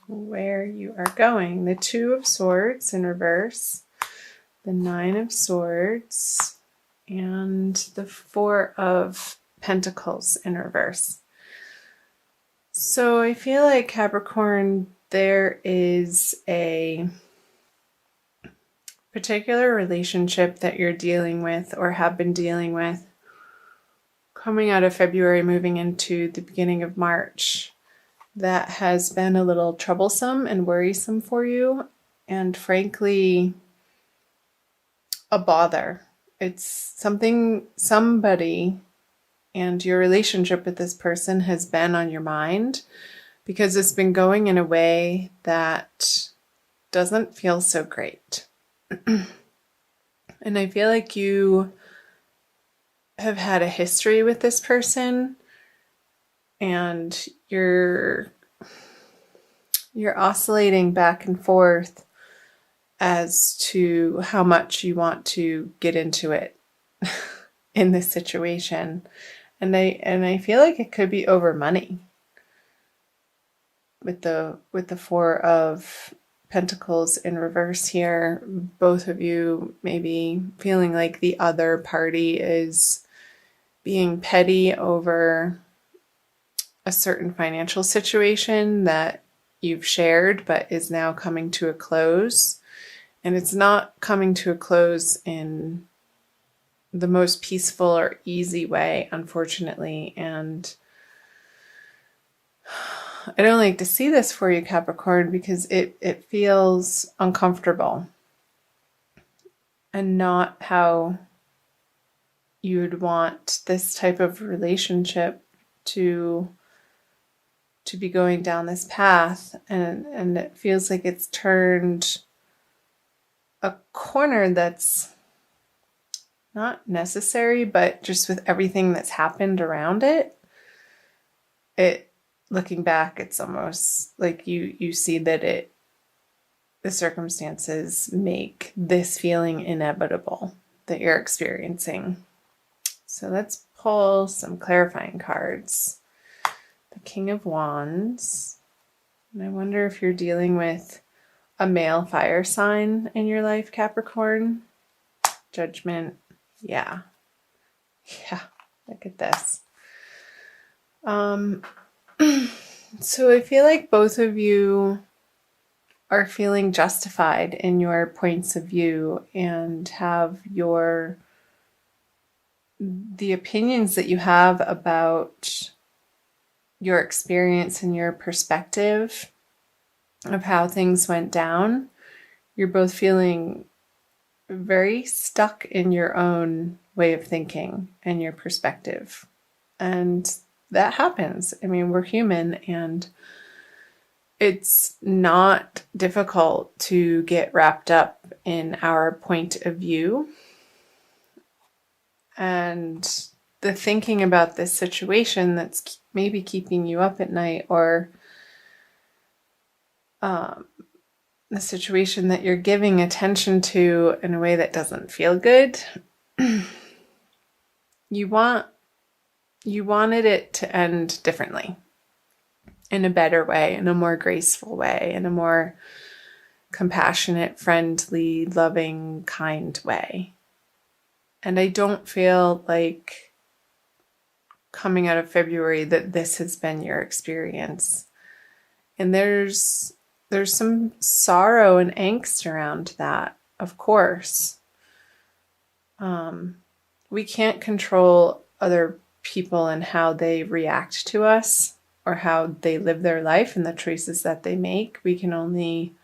where you are going. The Two of Swords in reverse, the Nine of Swords, and the Four of Pentacles in reverse. So I feel like, Capricorn, there is a particular relationship that you're dealing with or have been dealing with coming out of February, moving into the beginning of March, that has been a little troublesome and worrisome for you, and frankly, a bother. It's somebody, and your relationship with this person has been on your mind because it's been going in a way that doesn't feel so great. And I feel like you have had a history with this person, and you're oscillating back and forth as to how much you want to get into it in this situation. And I feel like it could be over money with the Four of Pentacles in reverse here. Both of you maybe feeling like the other party is being petty over a certain financial situation that you've shared but is now coming to a close. And it's not coming to a close in the most peaceful or easy way, unfortunately. And I don't like to see this for you, Capricorn, because it feels uncomfortable and not how you would want this type of relationship to be going down this path. And it feels like it's turned a corner that's not necessary, but just with everything that's happened around it, looking back, it's almost like you see that the circumstances make this feeling inevitable that you're experiencing. So let's pull some clarifying cards. The King of Wands. And I wonder if you're dealing with a male fire sign in your life, Capricorn. Judgment. Yeah. Look at this. So I feel like both of you are feeling justified in your points of view and have the opinions that you have about your experience and your perspective of how things went down. You're both feeling very stuck in your own way of thinking and your perspective. And that happens. I mean, we're human, and it's not difficult to get wrapped up in our point of view. And the thinking about this situation that's maybe keeping you up at night, or the situation that you're giving attention to in a way that doesn't feel good, you wanted it to end differently, in a better way, in a more graceful way, in a more compassionate, friendly, loving, kind way. And I don't feel like, coming out of February, that this has been your experience. And there's some sorrow and angst around that, of course. We can't control other people and how they react to us or how they live their life and the choices that they make. We can only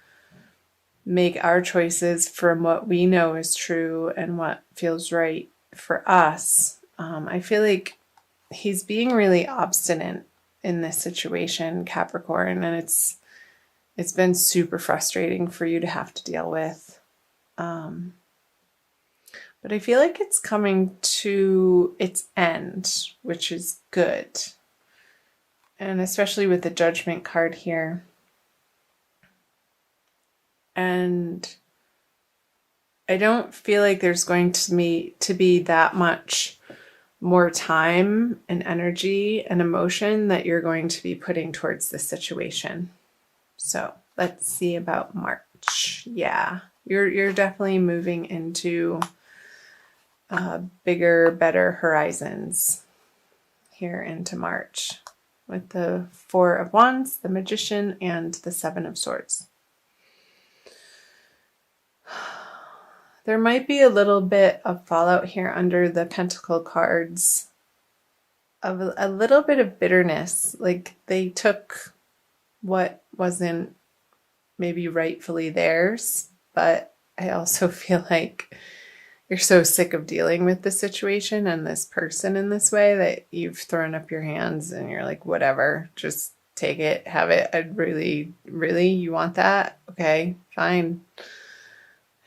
make our choices from what we know is true and what feels right for us. I feel like he's being really obstinate in this situation, Capricorn, and it's been super frustrating for you to have to deal with. But I feel like it's coming to its end, which is good. And especially with the Judgment card here. And I don't feel like there's going to be that much more time and energy and emotion that you're going to be putting towards this situation. So let's see about March. Yeah, you're definitely moving into bigger, better horizons here into March with the Four of Wands, the Magician, and the Seven of Swords. There might be a little bit of fallout here under the Pentacle cards of a little bit of bitterness. Like they took what wasn't maybe rightfully theirs, but I also feel like you're so sick of dealing with the situation and this person in this way that you've thrown up your hands and you're like, whatever, just take it, have it. I'd really, you want that? Okay, fine.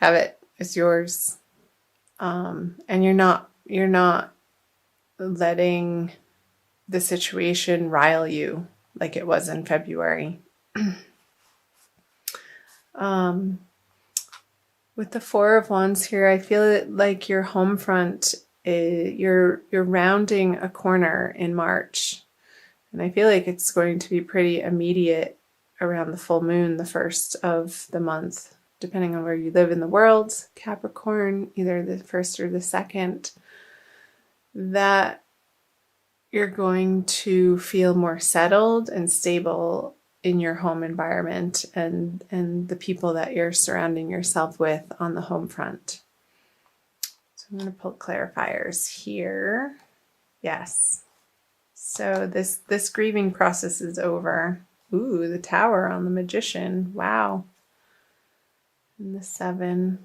Have it. It's yours. And you're not letting the situation rile you like it was in February. With the Four of Wands here, I feel like your home front, you're rounding a corner in March. And I feel like it's going to be pretty immediate around the full moon, the first of the month, depending on where you live in the world. Capricorn, either the first or the second, that you're going to feel more settled and stable in your home environment and the people that you're surrounding yourself with on the home front. So I'm going to pull clarifiers here. Yes. So this grieving process is over. Ooh, the Tower on the Magician. Wow. And the Seven.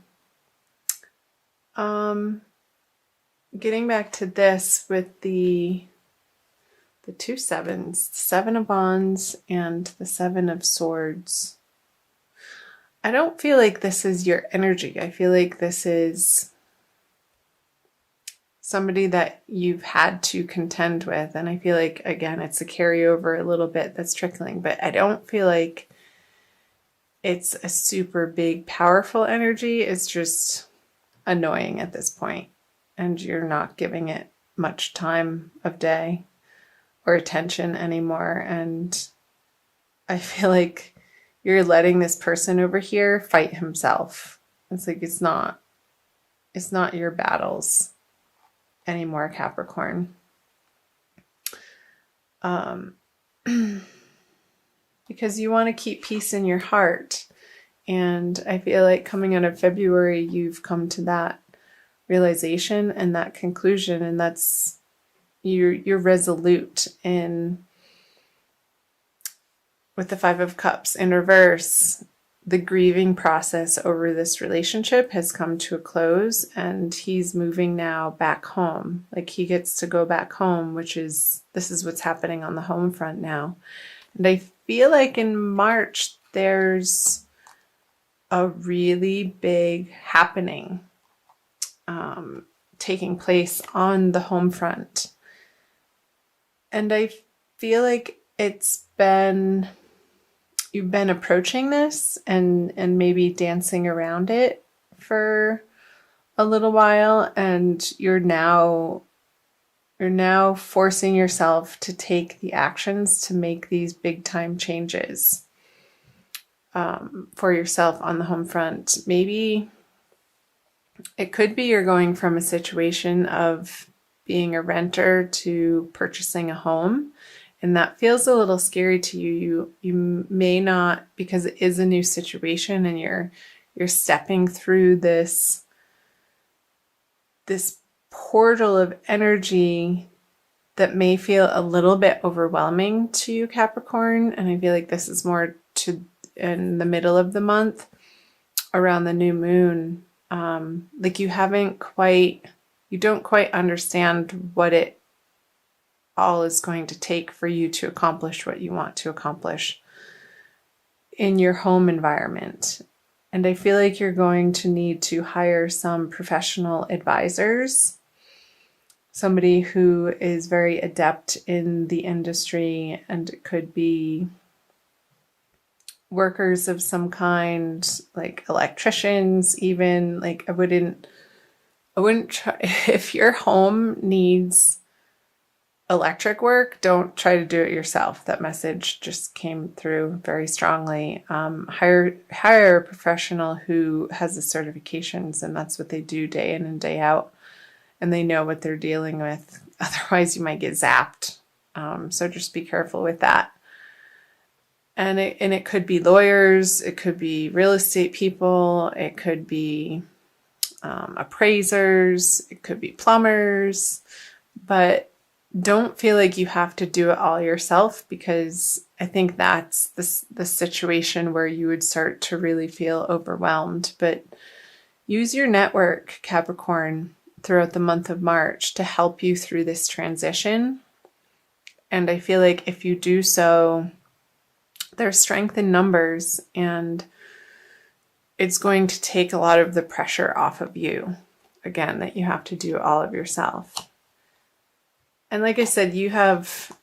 Getting back to this with the two sevens, the Seven of Wands and the Seven of Swords. I don't feel like this is your energy. I feel like this is somebody that you've had to contend with. And I feel like, again, it's a carryover a little bit that's trickling, but I don't feel like it's a super big, powerful energy. It's just annoying at this point, and you're not giving it much time of day or attention anymore. And I feel like you're letting this person over here fight himself. It's like it's not your battles anymore, Capricorn. Because you want to keep peace in your heart. And I feel like coming out of February, you've come to that realization and that conclusion, and that's you're resolute in. With the Five of Cups in reverse, the grieving process over this relationship has come to a close, and he's moving now back home. Like he gets to go back home, this is what's happening on the home front now. And I feel like in March, there's a really big happening taking place on the home front. And I feel like you've been approaching this and maybe dancing around it for a little while, and you're now forcing yourself to take the actions to make these big time changes for yourself on the home front. Maybe it could be you're going from a situation of being a renter to purchasing a home. And that feels a little scary to you. You may not, because it is a new situation and you're stepping through this portal of energy that may feel a little bit overwhelming to you, Capricorn. And I feel like this is more in the middle of the month around the new moon. Like you don't quite understand what it all is going to take for you to accomplish what you want to accomplish in your home environment. And I feel like you're going to need to hire some professional advisors, somebody who is very adept in the industry, and it could be workers of some kind, like electricians, even. Like I wouldn't try if your home needs electric work, don't try to do it yourself. That message just came through very strongly. Hire a professional who has the certifications, and that's what they do day in and day out, and they know what they're dealing with. Otherwise, you might get zapped. So just be careful with that. And it could be lawyers, it could be real estate people, it could be appraisers, it could be plumbers, but don't feel like you have to do it all yourself, because I think that's the situation where you would start to really feel overwhelmed. But use your network, Capricorn, throughout the month of March to help you through this transition. And I feel like if you do so, there's strength in numbers, and it's going to take a lot of the pressure off of you, again, that you have to do all of yourself. And like I said, you have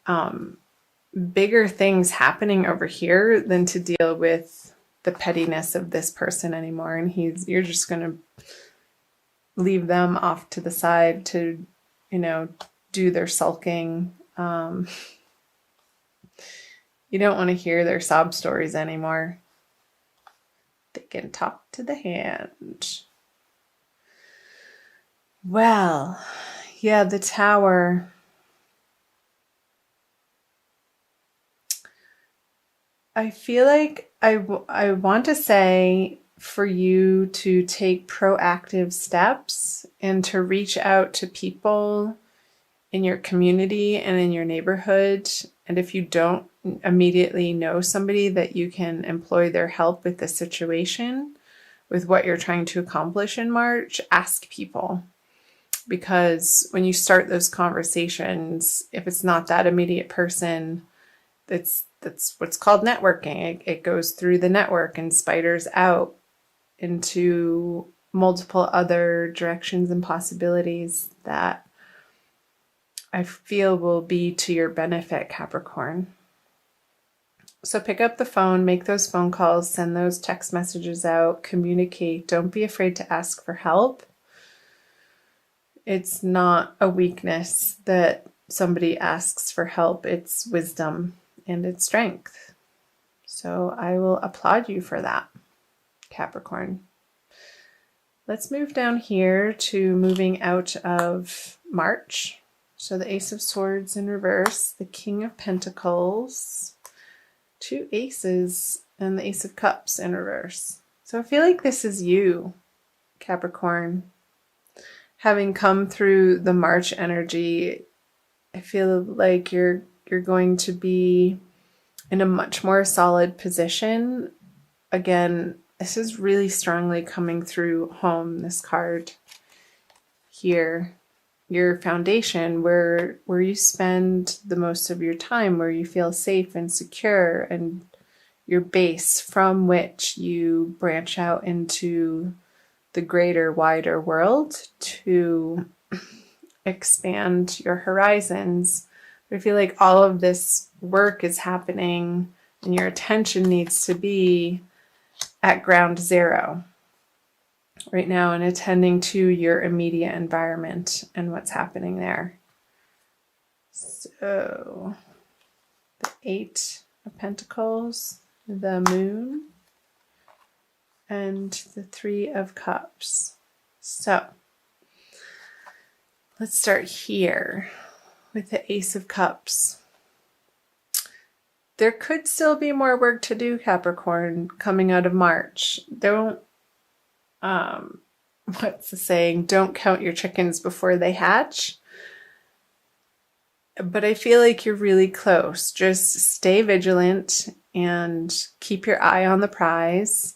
bigger things happening over here than to deal with the pettiness of this person anymore. And you're just going to leave them off to the side to, do their sulking. You don't want to hear their sob stories anymore. They can talk to the hand. Well, yeah, the Tower. I feel like I want to say for you to take proactive steps and to reach out to people in your community and in your neighborhood. And if you don't immediately know somebody that you can employ their help with the situation, with what you're trying to accomplish in March, ask people. Because when you start those conversations, if it's not that immediate person, that's what's called networking. It goes through the network and spiders out into multiple other directions and possibilities that I feel will be to your benefit, Capricorn. So pick up the phone, make those phone calls, send those text messages out, communicate. Don't be afraid to ask for help. It's not a weakness that somebody asks for help. It's wisdom and it's strength. So I will applaud you for that, Capricorn. Let's move down here to moving out of March. So the Ace of Swords in reverse, the King of Pentacles, 2 aces, and the Ace of Cups in reverse. So I feel like this is you, Capricorn. Having come through the March energy, I feel like you're going to be in a much more solid position. Again, this is really strongly coming through home, this card here. Your foundation, where you spend the most of your time, where you feel safe and secure, and your base from which you branch out into the greater, wider world to expand your horizons. But I feel like all of this work is happening and your attention needs to be at ground zero right now and attending to your immediate environment and what's happening there. So the 8 of Pentacles, the Moon, and the 3 of Cups. So let's start here with the Ace of Cups. There could still be more work to do, Capricorn, coming out of March. Don't, what's the saying? Don't count your chickens before they hatch. But I feel like you're really close. Just stay vigilant and keep your eye on the prize.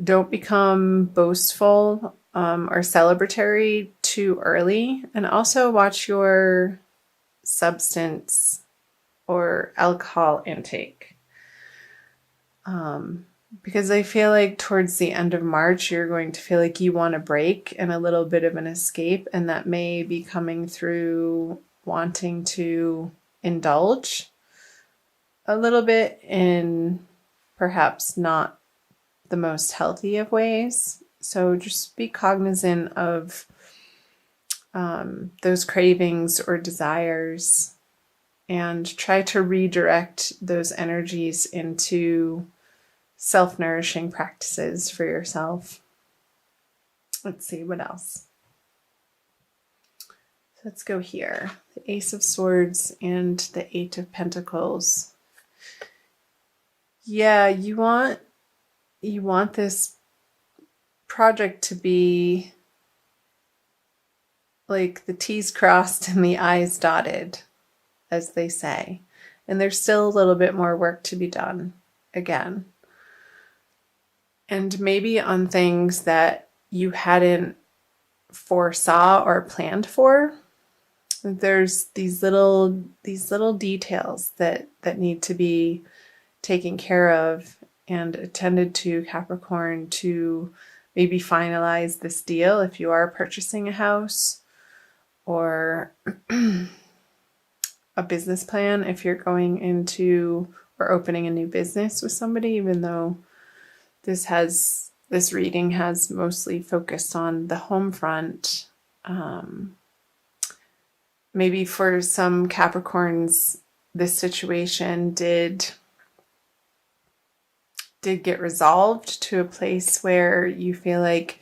Don't become boastful or celebratory too early. And also watch your substance or alcohol intake. Because I feel like towards the end of March, you're going to feel like you want a break and a little bit of an escape. And that may be coming through wanting to indulge a little bit in perhaps not the most healthy of ways. So just be cognizant of those cravings or desires, and try to redirect those energies into self-nourishing practices for yourself. Let's see, what else? So let's go here. The Ace of Swords and the Eight of Pentacles. Yeah, you want this project to be like the T's crossed and the I's dotted, as they say. And there's still a little bit more work to be done again. And maybe on things that you hadn't foresaw or planned for. There's these little details that need to be taken care of and attended to, Capricorn, to maybe finalize this deal if you are purchasing a house, or a business plan if you're going into or opening a new business with somebody, even though this reading has mostly focused on the home front. Maybe for some Capricorns, this situation did get resolved to a place where you feel like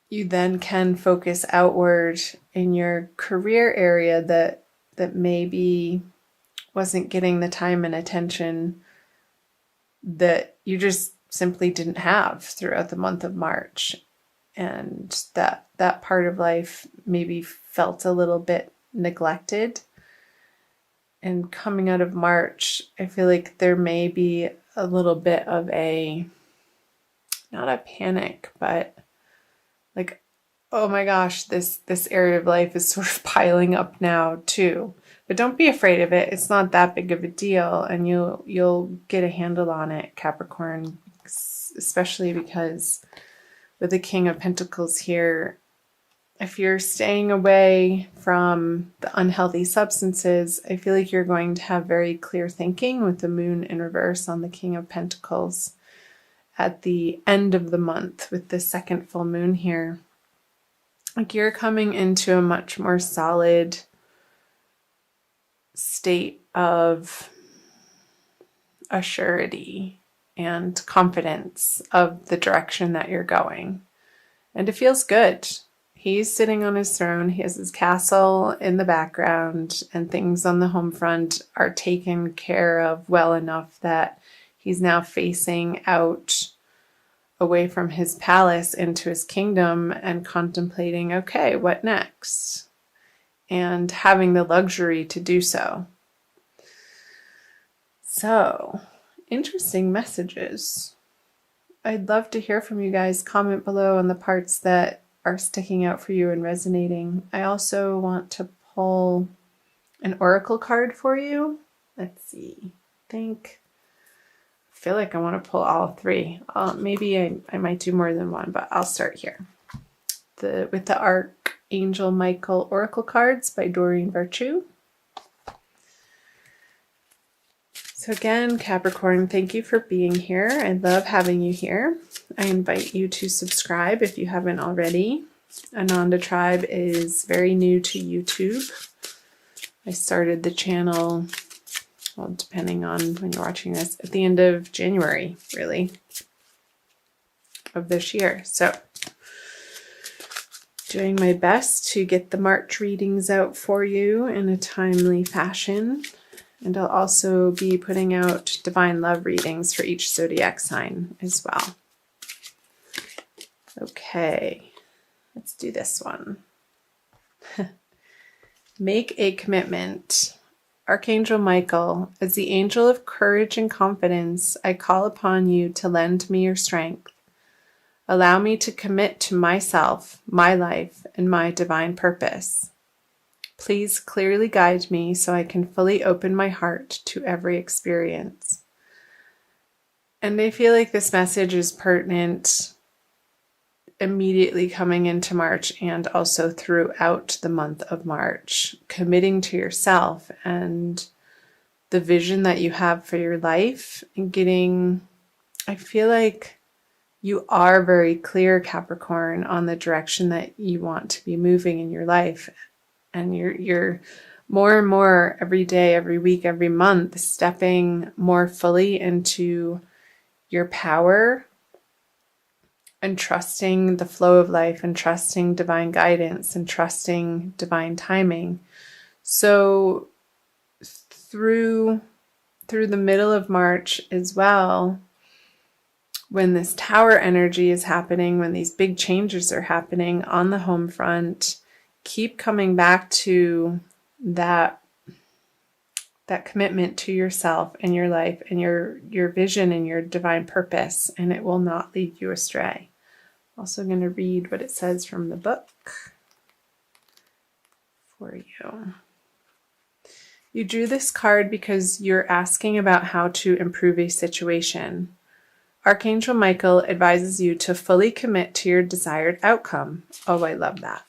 you then can focus outward in your career area that maybe wasn't getting the time and attention that you just simply didn't have throughout the month of March. And that part of life maybe felt a little bit neglected. And coming out of March, I feel like there may be a little bit of not a panic, but like, oh my gosh, this area of life is sort of piling up now too. But don't be afraid of it. It's not that big of a deal, and you'll get a handle on it, Capricorn, especially because with the King of Pentacles here, if you're staying away from the unhealthy substances, I feel like you're going to have very clear thinking with the Moon in reverse on the King of Pentacles at the end of the month with the second full moon here. Like, you're coming into a much more solid state of assurity and confidence of the direction that you're going. And it feels good. He's sitting on his throne. He has his castle in the background, and things on the home front are taken care of well enough that he's now facing out away from his palace into his kingdom and contemplating, okay, what next? And having the luxury to do so. So, interesting messages. I'd love to hear from you guys. Comment below on the parts that are sticking out for you and resonating. I also want to pull an oracle card for you. Let's see. I feel like I want to pull all three. Maybe I might do more than one, but I'll start here. With the Archangel Michael Oracle cards by Doreen Virtue. So again, Capricorn, thank you for being here. I love having you here. I invite you to subscribe if you haven't already. Ananda Tribe is very new to YouTube. I started the channel, well, depending on when you're watching this, at the end of January, really, of this year. So, doing my best to get the March readings out for you in a timely fashion. And I'll also be putting out divine love readings for each zodiac sign as well. Okay, let's do this one. Make a commitment. Archangel Michael, as the angel of courage and confidence, I call upon you to lend me your strength. Allow me to commit to myself, my life, and my divine purpose. Please clearly guide me so I can fully open my heart to every experience. And I feel like this message is pertinent immediately coming into March and also throughout the month of March. Committing to yourself and the vision that you have for your life, and I feel like You are very clear, Capricorn, on the direction that you want to be moving in your life. And you're more and more every day, every week, every month, stepping more fully into your power and trusting the flow of life and trusting divine guidance and trusting divine timing. So through the middle of March as well, when this tower energy is happening, when these big changes are happening on the home front, keep coming back to that commitment to yourself and your life and your vision and your divine purpose, and it will not lead you astray. Also going to read what it says from the book for you. You drew this card because you're asking about how to improve a situation. Archangel Michael advises you to fully commit to your desired outcome. Oh, I love that.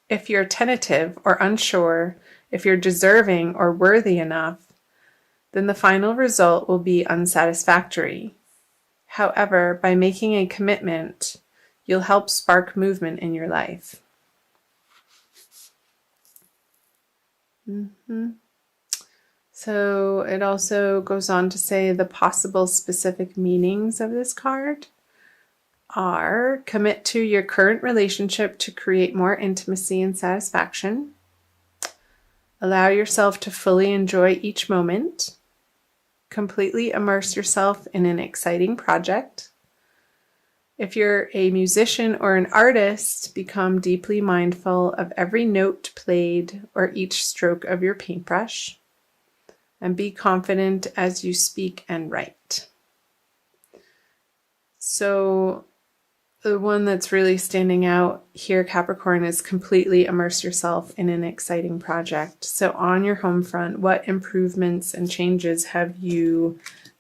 If you're tentative or unsure, if you're deserving or worthy enough, then the final result will be unsatisfactory. However, by making a commitment, you'll help spark movement in your life. So it also goes on to say the possible specific meanings of this card are: commit to your current relationship to create more intimacy and satisfaction. Allow yourself to fully enjoy each moment. Completely immerse yourself in an exciting project. If you're a musician or an artist, become deeply mindful of every note played or each stroke of your paintbrush. And be confident as you speak and write. So the one that's really standing out here, Capricorn, is completely immerse yourself in an exciting project. So on your home front, what improvements and changes have you